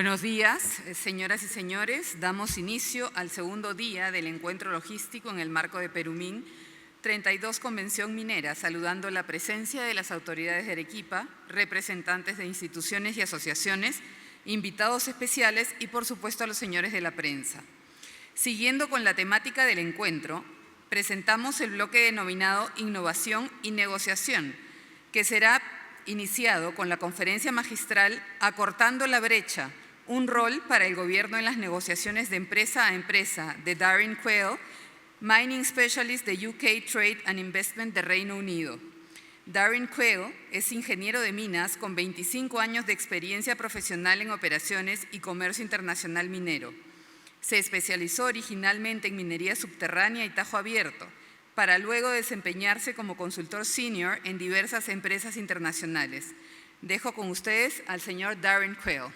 Buenos días, señoras y señores. Damos inicio al segundo día del Encuentro Logístico en el marco de PERUMIN 32 Convención Minera, saludando la presencia de las autoridades de Arequipa, representantes de instituciones y asociaciones, invitados especiales y, por supuesto, a los señores de la prensa. Siguiendo con la temática del encuentro, presentamos el bloque denominado Innovación y Negociación, que será iniciado con la conferencia magistral Acortando la brecha, un rol para el gobierno en las negociaciones de empresa a empresa de Darryn Quayle, Mining Specialist de UK Trade and Investment de Reino Unido. Darryn Quayle es ingeniero de minas con 25 años de experiencia profesional en operaciones y comercio internacional minero. Se especializó originalmente en minería subterránea y tajo abierto, para luego desempeñarse como consultor senior en diversas empresas internacionales. Dejo con ustedes al señor Darryn Quayle.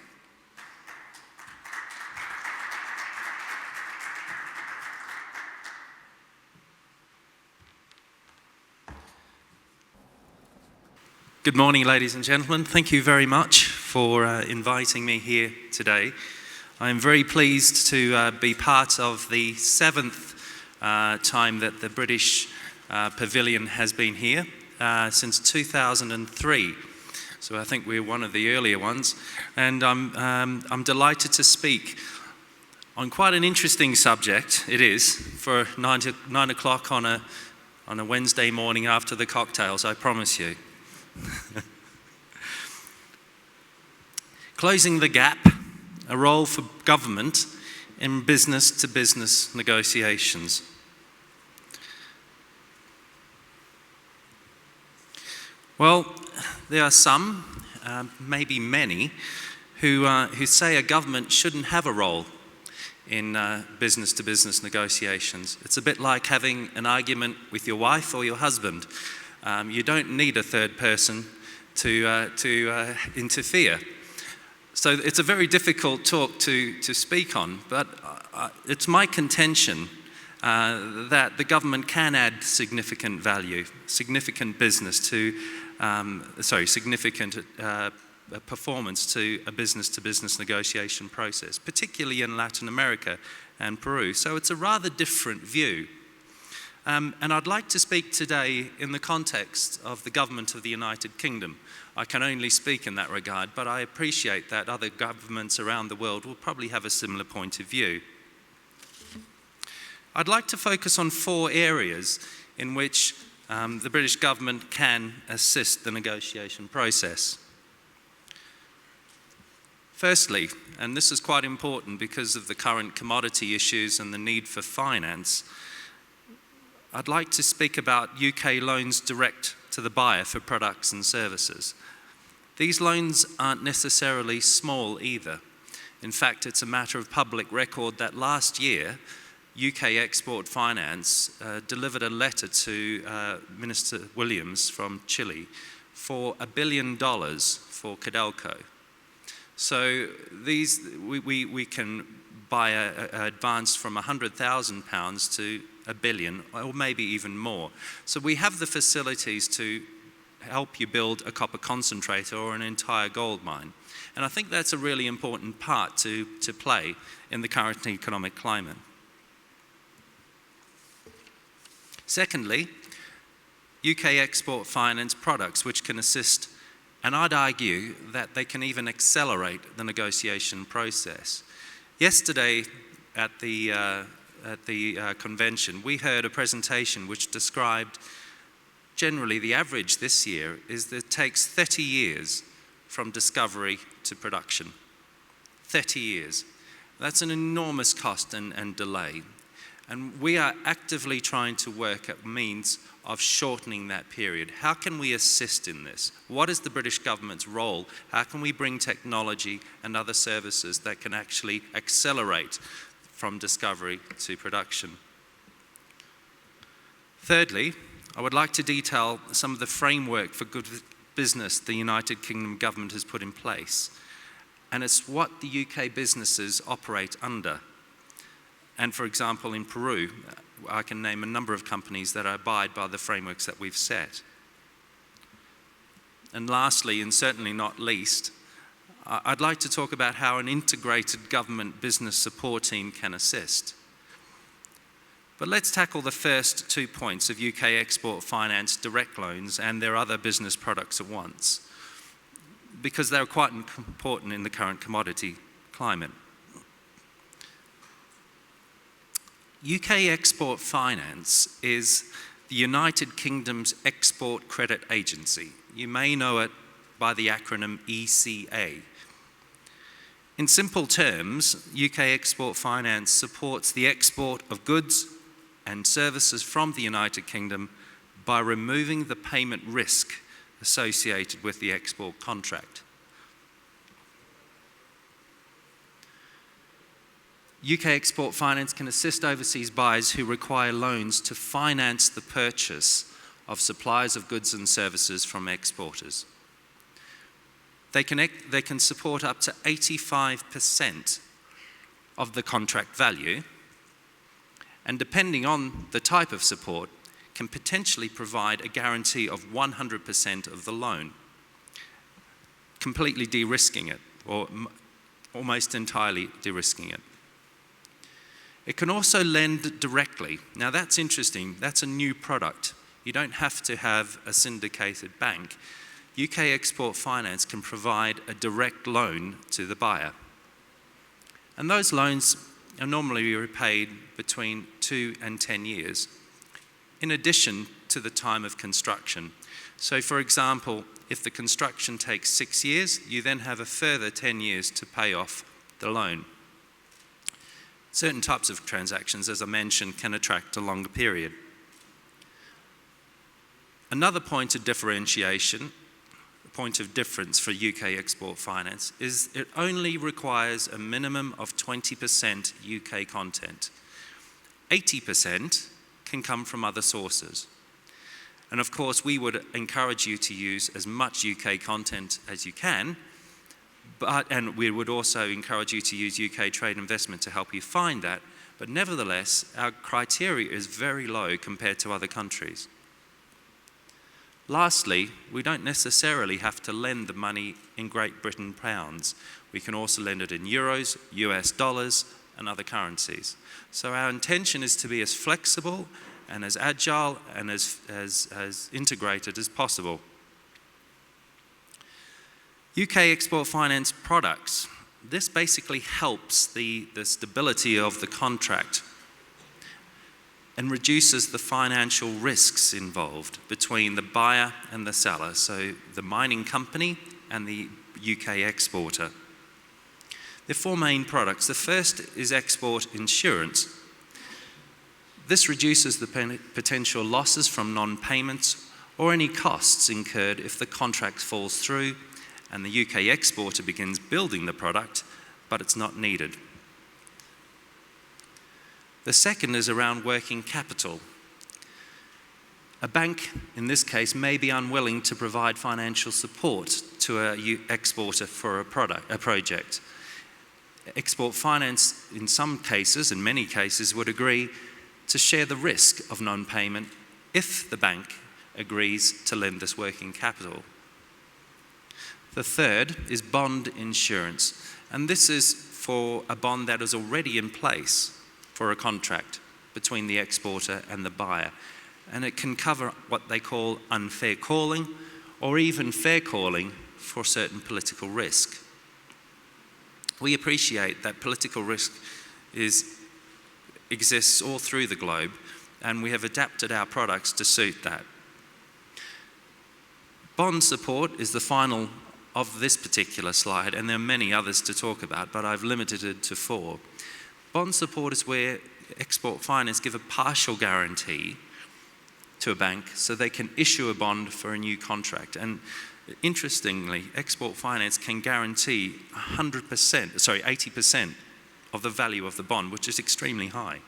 Good morning, ladies and gentlemen. Thank you very much for inviting me here today. I am very pleased to be part of the seventh time that the British Pavilion has been here since 2003. So I think we're one of the earlier ones. And I'm delighted to speak on quite an interesting subject, it is, for 9 o'clock on a Wednesday morning after the cocktails, I promise you. Closing the gap, a role for government in business-to-business negotiations. Well, there are some, maybe many, who say a government shouldn't have a role in business-to-business negotiations. It's a bit like having an argument with your wife or your husband. You don't need a third person to interfere. So it's a very difficult talk to speak on, but it's my contention that the government can add significant value, significant business to, significant performance to a business-to-business negotiation process, particularly in Latin America and Peru. So it's a rather different view. And I'd like to speak today in the context of the government of the United Kingdom. I can only speak in that regard, but I appreciate that other governments around the world will probably have a similar point of view. I'd like to focus on 4 areas in which the British government can assist the negotiation process. Firstly, and this is quite important because of the current commodity issues and the need for finance, I'd like to speak about UK loans direct to the buyer for products and services. These loans aren't necessarily small either. In fact, it's a matter of public record that last year, UK Export Finance delivered a letter to Minister Williams from Chile for $1 billion for Codelco. So we can buy an advance from £100,000 to $1 billion, or maybe even more. So we have the facilities to help you build a copper concentrator or an entire gold mine. And I think that's a really important part to play in the current economic climate. Secondly, UK Export Finance products which can assist, and I'd argue that they can even accelerate the negotiation process. Yesterday at the convention, we heard a presentation which described generally the average this year is that it takes 30 years from discovery to production. 30 years. That's an enormous cost and delay. And we are actively trying to work at means of shortening that period. How can we assist in this? What is the British government's role? How can we bring technology and other services that can actually accelerate from discovery to production? Thirdly, I would like to detail some of the framework for good business the United Kingdom government has put in place. And it's what the UK businesses operate under. And for example, in Peru, I can name a number of companies that abide by the frameworks that we've set. And lastly, and certainly not least, I'd like to talk about how an integrated government business support team can assist. But let's tackle the first 2 points of UK export finance direct loans and their other business products at once, because they're quite important in the current commodity climate. UK export finance is the United Kingdom's export credit agency. You may know it by the acronym ECA. In simple terms, UK export finance supports the export of goods and services from the United Kingdom by removing the payment risk associated with the export contract. UK export finance can assist overseas buyers who require loans to finance the purchase of supplies of goods and services from exporters. They can support up to 85% of the contract value, and depending on the type of support, can potentially provide a guarantee of 100% of the loan, completely de-risking it, or almost entirely de-risking it. It can also lend directly. Now that's interesting, that's a new product. You don't have to have a syndicated bank. UK Export Finance can provide a direct loan to the buyer. And those loans are normally repaid between 2 and 10 years, in addition to the time of construction. So for example, if the construction takes 6 years, you then have a further 10 years to pay off the loan. Certain types of transactions, as I mentioned, can attract a longer period. Another point of differentiation, a point of difference for UK export finance, is it only requires a minimum of 20% UK content. 80% can come from other sources. And of course, we would encourage you to use as much UK content as you can, and we would also encourage you to use UK trade investment to help you find that. But nevertheless, our criteria is very low compared to other countries. Lastly, we don't necessarily have to lend the money in Great Britain pounds. We can also lend it in euros, US dollars, and other currencies. So our intention is to be as flexible and as agile and as integrated as possible. UK export finance products. This basically helps the stability of the contract and reduces the financial risks involved between the buyer and the seller, so the mining company and the UK exporter. There are 4 main products. The first is export insurance. This reduces the potential losses from non-payments or any costs incurred if the contract falls through and the UK exporter begins building the product, but it's not needed. The second is around working capital. A bank, in this case, may be unwilling to provide financial support to an exporter for a project. Export finance, in some cases, in many cases, would agree to share the risk of non-payment if the bank agrees to lend this working capital. The third is bond insurance, and this is for a bond that is already in place for a contract between the exporter and the buyer, and it can cover what they call unfair calling or even fair calling for certain political risk. We appreciate that political risk exists all through the globe, and we have adapted our products to suit that. Bond support is the final of this particular slide, and there are many others to talk about, but I've limited it to 4. Bond support is where export finance give a partial guarantee to a bank so they can issue a bond for a new contract. And interestingly, export finance can guarantee 80% of the value of the bond, which is extremely high.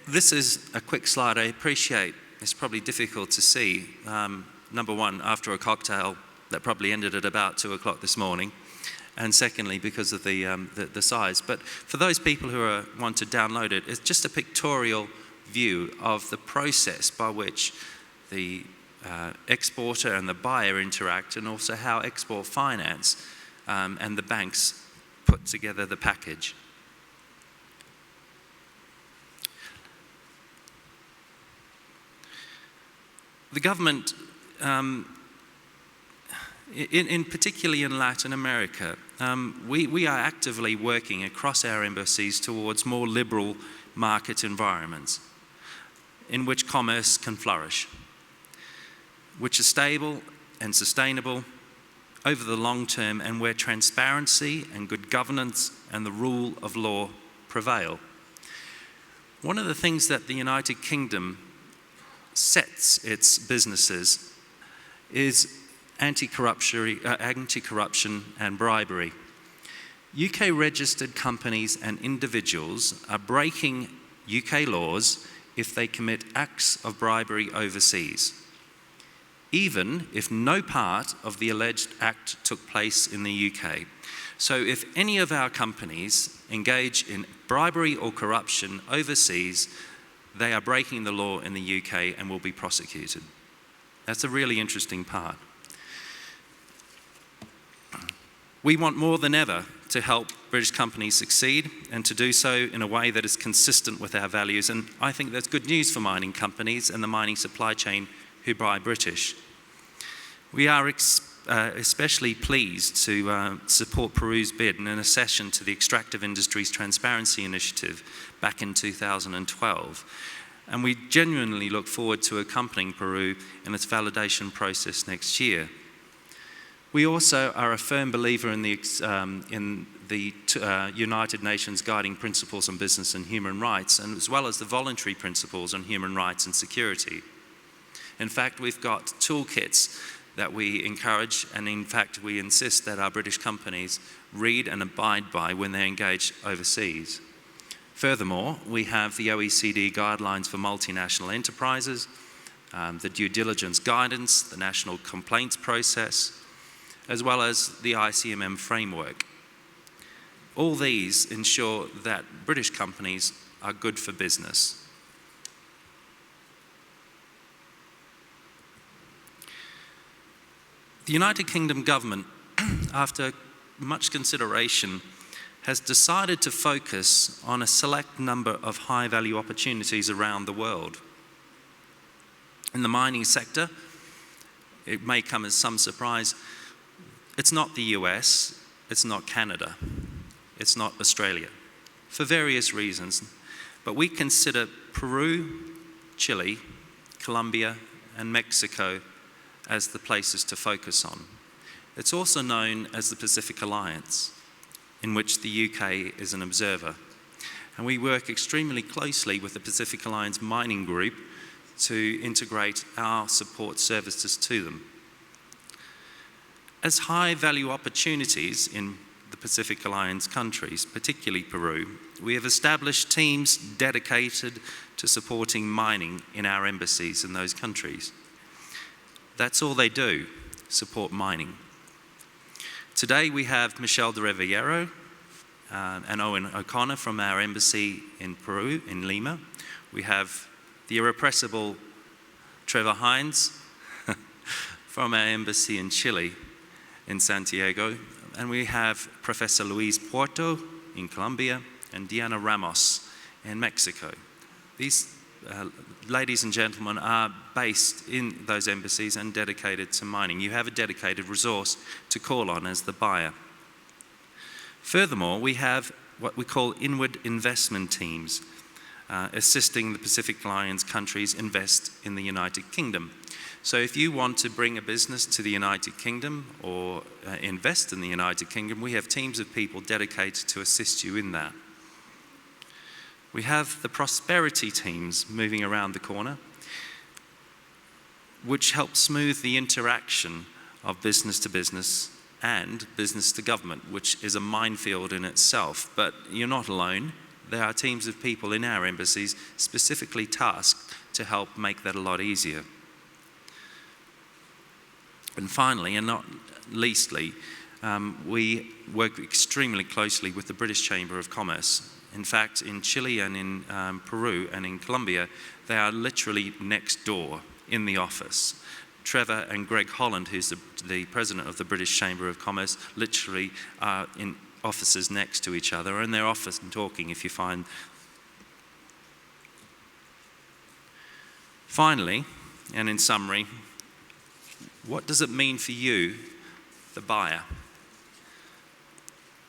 This is a quick slide. I appreciate it's probably difficult to see. Number one, after a cocktail that probably ended at about 2 o'clock this morning, and secondly, because of the size. But for those people who want to download it, it's just a pictorial view of the process by which the exporter and the buyer interact, and also how export finance and the banks put together the package. The government, particularly in Latin America, we are actively working across our embassies towards more liberal market environments in which commerce can flourish, which are stable and sustainable over the long term, and where transparency and good governance and the rule of law prevail. One of the things that the United Kingdom sets its businesses is anti-corruption and bribery. UK registered companies and individuals are breaking UK laws if they commit acts of bribery overseas, even if no part of the alleged act took place in the UK. So if any of our companies engage in bribery or corruption overseas, they are breaking the law in the UK and will be prosecuted. That's a really interesting part. We want more than ever to help British companies succeed, and to do so in a way that is consistent with our values. And I think that's good news for mining companies and the mining supply chain who buy British. We are especially pleased to support Peru's bid in an accession to the Extractive Industries Transparency Initiative back in 2012. And we genuinely look forward to accompanying Peru in its validation process next year. We also are a firm believer in the United Nations Guiding Principles on Business and Human Rights, and as well as the voluntary principles on human rights and security. In fact, we've got toolkits that we encourage, and in fact we insist that our British companies read and abide by when they engage overseas. Furthermore, we have the OECD guidelines for multinational enterprises, the due diligence guidance, the national complaints process, as well as the ICMM framework. All these ensure that British companies are good for business. The United Kingdom government, after much consideration, has decided to focus on a select number of high-value opportunities around the world. In the mining sector, it may come as some surprise, it's not the US, it's not Canada, it's not Australia, for various reasons. But we consider Peru, Chile, Colombia, and Mexico as the places to focus on. It's also known as the Pacific Alliance, in which the UK is an observer. And we work extremely closely with the Pacific Alliance Mining Group to integrate our support services to them. As high-value opportunities in the Pacific Alliance countries, particularly Peru, we have established teams dedicated to supporting mining in our embassies in those countries. That's all they do, support mining. Today we have Michelle de Rivero and Owen O'Connor from our embassy in Peru, in Lima. We have the irrepressible Trevor Hines from our embassy in Chile, in Santiago, and we have Professor Luis Porto in Colombia and Diana Ramos in Mexico. These ladies and gentlemen are based in those embassies and dedicated to mining. You have a dedicated resource to call on as the buyer. Furthermore, we have what we call inward investment teams, assisting the Pacific Alliance countries invest in the United Kingdom. So if you want to bring a business to the United Kingdom or invest in the United Kingdom, we have teams of people dedicated to assist you in that. We have the prosperity teams moving around the corner, which help smooth the interaction of business to business and business to government, which is a minefield in itself. But you're not alone. There are teams of people in our embassies specifically tasked to help make that a lot easier. And finally, and not leastly, we work extremely closely with the British Chamber of Commerce. In fact, in Chile and in Peru and in Colombia, they are literally next door in the office. Trevor and Greg Holland, who's the president of the British Chamber of Commerce, literally are in offices next to each other, and they're often talking if you find. Finally, and in summary, what does it mean for you, the buyer?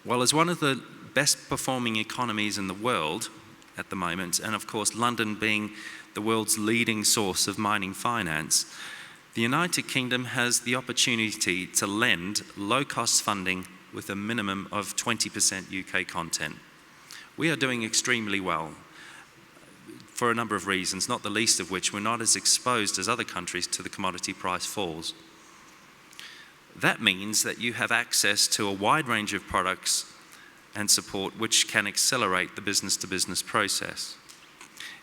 Well, as one of the best performing economies in the world at the moment, and of course London being the world's leading source of mining finance, the United Kingdom has the opportunity to lend low-cost funding with a minimum of 20% UK content. We are doing extremely well for a number of reasons, not the least of which we're not as exposed as other countries to the commodity price falls. That means that you have access to a wide range of products and support which can accelerate the business-to-business process.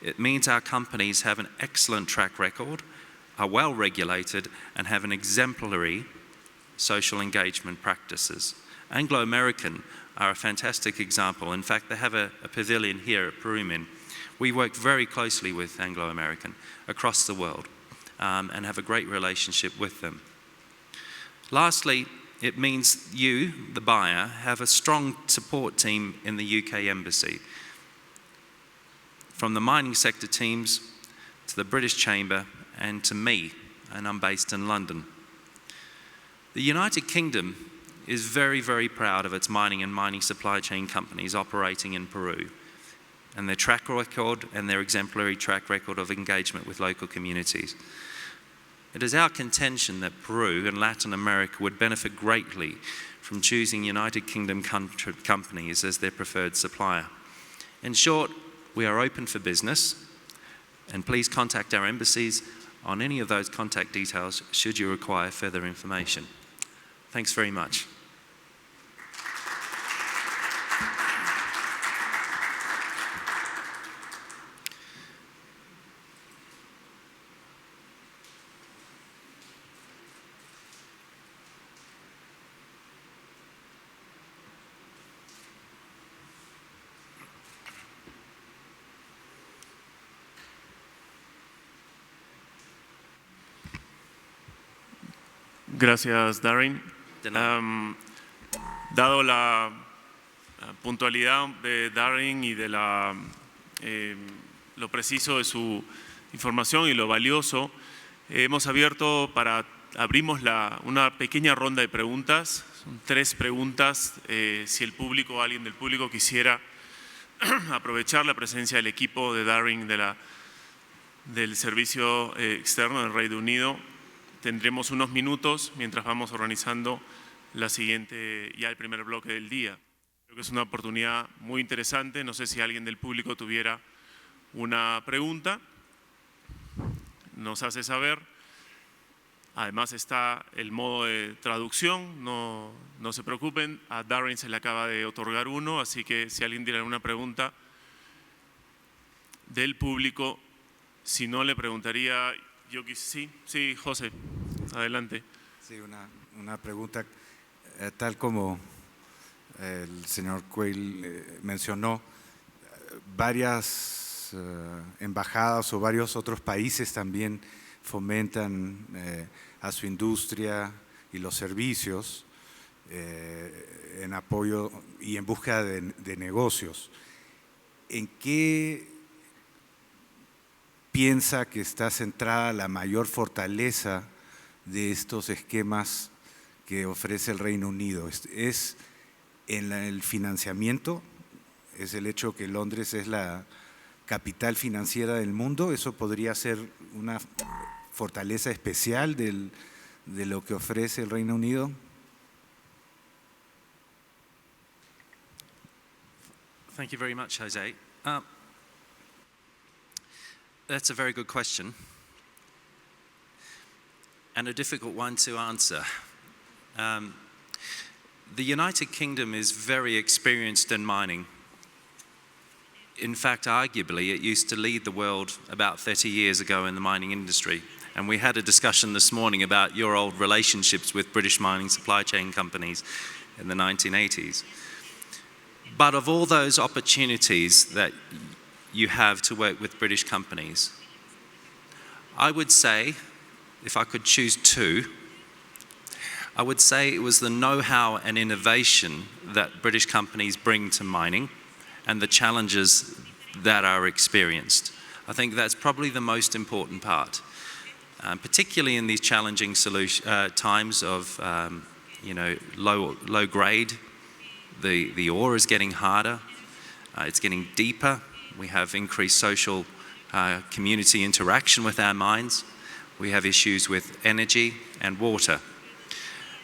It means our companies have an excellent track record, are well regulated, and have an exemplary social engagement practices. Anglo-American are a fantastic example. In fact, they have a pavilion here at PERUMIN. We work very closely with Anglo-American across the world and have a great relationship with them. Lastly, it means you, the buyer, have a strong support team in the UK Embassy. From the mining sector teams to the British Chamber and to me, and I'm based in London. The United Kingdom is very, very proud of its mining and mining supply chain companies operating in Peru, and their track record and their exemplary track record of engagement with local communities. It is our contention that Peru and Latin America would benefit greatly from choosing United Kingdom companies as their preferred supplier. In short, we are open for business, and please contact our embassies on any of those contact details should you require further information. Thanks very much. Gracias, Darryn. Dado la puntualidad de Darryn y de lo preciso de su información y lo valioso, abrimos una pequeña ronda de preguntas. Son 3 preguntas. Si el público o alguien del público quisiera aprovechar la presencia del equipo de Darryn del Servicio Externo del Reino Unido, tendremos unos minutos mientras vamos organizando el primer bloque del día. Creo que es una oportunidad muy interesante. No sé si alguien del público tuviera una pregunta. Nos hace saber. Además está el modo de traducción. No se preocupen. A Darryn se le acaba de otorgar uno, así que si alguien tiene alguna pregunta del público, si no le preguntaría. Sí, José, adelante. Sí, una pregunta, tal como el señor Quayle mencionó, varias embajadas o varios otros países también fomentan a su industria y los servicios en apoyo y en búsqueda de negocios. ¿En qué piensa que está centrada la mayor fortaleza de estos esquemas que ofrece el Reino Unido? ¿Es en el financiamiento? ¿Es el hecho que Londres es la capital financiera del mundo? ¿Eso podría ser una fortaleza especial de lo que ofrece el Reino Unido? Thank you very much, Jose. That's a very good question, and a difficult one to answer. The United Kingdom is very experienced in mining. In fact, arguably, it used to lead the world about 30 years ago in the mining industry. And we had a discussion this morning about your old relationships with British mining supply chain companies in the 1980s. But of all those opportunities that you have to work with British companies, I would say if I could choose two, I would say it was the know-how and innovation that British companies bring to mining and the challenges that are experienced. I think that's probably the most important part, particularly in these challenging times of low grade. The ore is getting harder, it's getting deeper. We have increased social community interaction with our mines. We have issues with energy and water.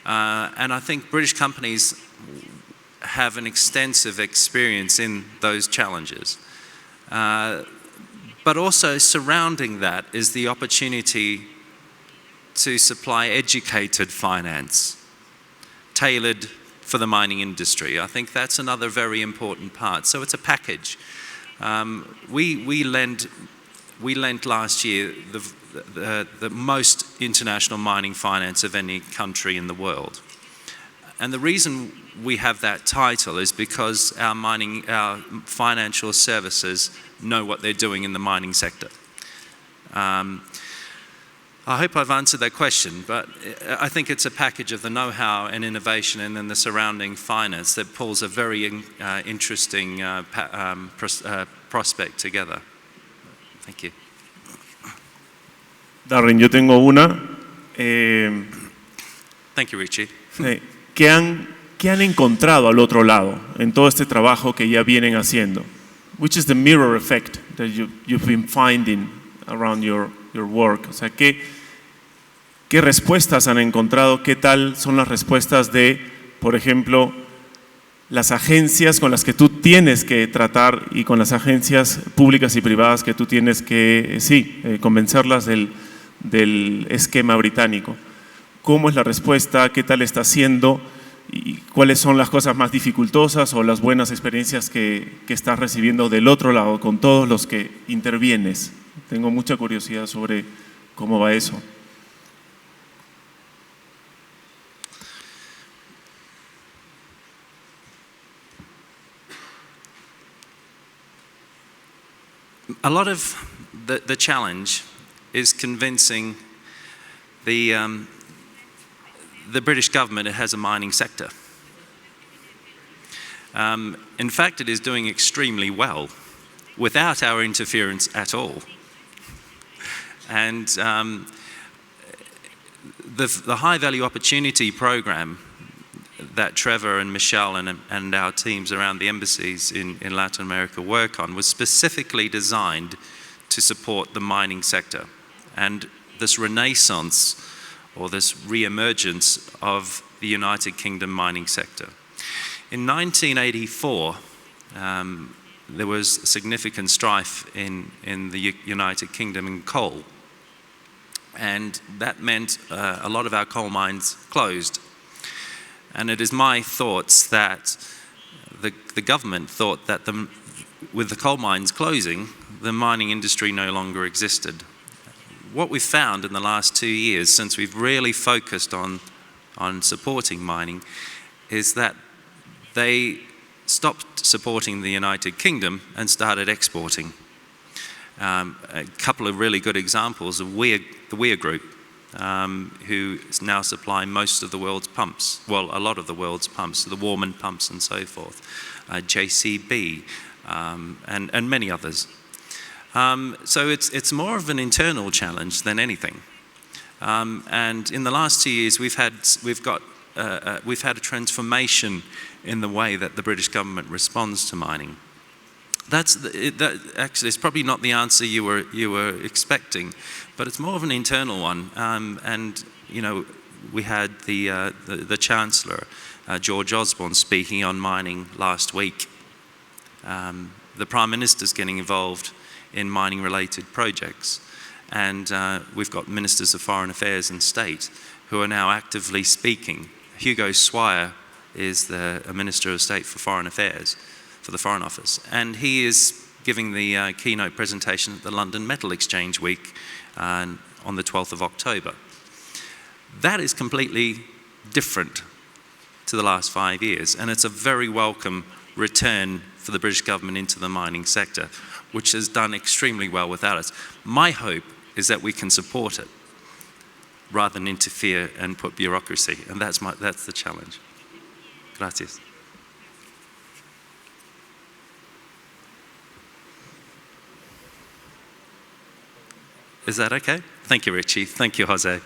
And I think British companies have an extensive experience in those challenges. But also surrounding that is the opportunity to supply educated finance, tailored for the mining industry. I think that's another very important part. So it's a package. We lent last year the most international mining finance of any country in the world. And the reason we have that title is because our financial services know what they're doing in the mining sector. I hope I've answered that question, but I think it's a package of the know-how and innovation and then the surrounding finance that pulls a very interesting prospect together. Thank you. Darryn, yo tengo una. Thank you, Richie. ¿Qué han encontrado al otro lado en todo este trabajo que ya vienen haciendo? Which is the mirror effect that you've been finding around your work? O sea, ¿qué respuestas han encontrado? ¿Qué tal son las respuestas de, por ejemplo, las agencias con las que tú tienes que tratar y con las agencias públicas y privadas que tú tienes que, convencerlas del esquema británico? ¿Cómo es la respuesta? ¿Qué tal está siendo? ¿Y cuáles son las cosas más dificultosas o las buenas experiencias que estás recibiendo del otro lado con todos los que intervienes? Tengo mucha curiosidad sobre cómo va eso. A lot of the challenge is convincing the British government it has a mining sector. In fact, it is doing extremely well without our interference at all. And the High Value Opportunity Program that Trevor and Michelle and our teams around the embassies in Latin America work on was specifically designed to support the mining sector and this renaissance or this re-emergence of the United Kingdom mining sector. In 1984, there was significant strife in the United Kingdom in coal, and that meant a lot of our coal mines closed. And it is my thoughts that the government thought that with the coal mines closing, the mining industry no longer existed. What we've found in the last 2 years, since we've really focused on supporting mining, is that they stopped supporting the United Kingdom and started exporting. A couple of really good examples of the Weir Group, who now supply most of the world's pumps, well, a lot of the world's pumps, the Warman pumps and so forth, JCB, and many others. So it's more of an internal challenge than anything. And in the last 2 years, we've had a transformation in the way that the British government responds to mining. Actually, it's probably not the answer you were expecting, but it's more of an internal one. And you know, we had the Chancellor, George Osborne, speaking on mining last week. The Prime Minister's getting involved in mining-related projects, and we've got Ministers of Foreign Affairs and State who are now actively speaking. Hugo Swire is a Minister of State for Foreign Affairs, for the Foreign Office, and he is giving the keynote presentation at the London Metal Exchange Week on the 12th of October. That is completely different to the last 5 years, and it's a very welcome return for the British government into the mining sector, which has done extremely well without us. My hope is that we can support it. rather than interfere and put bureaucracy. And that's the challenge. Gracias. Is that okay? Thank you, Richie. Thank you, Jose.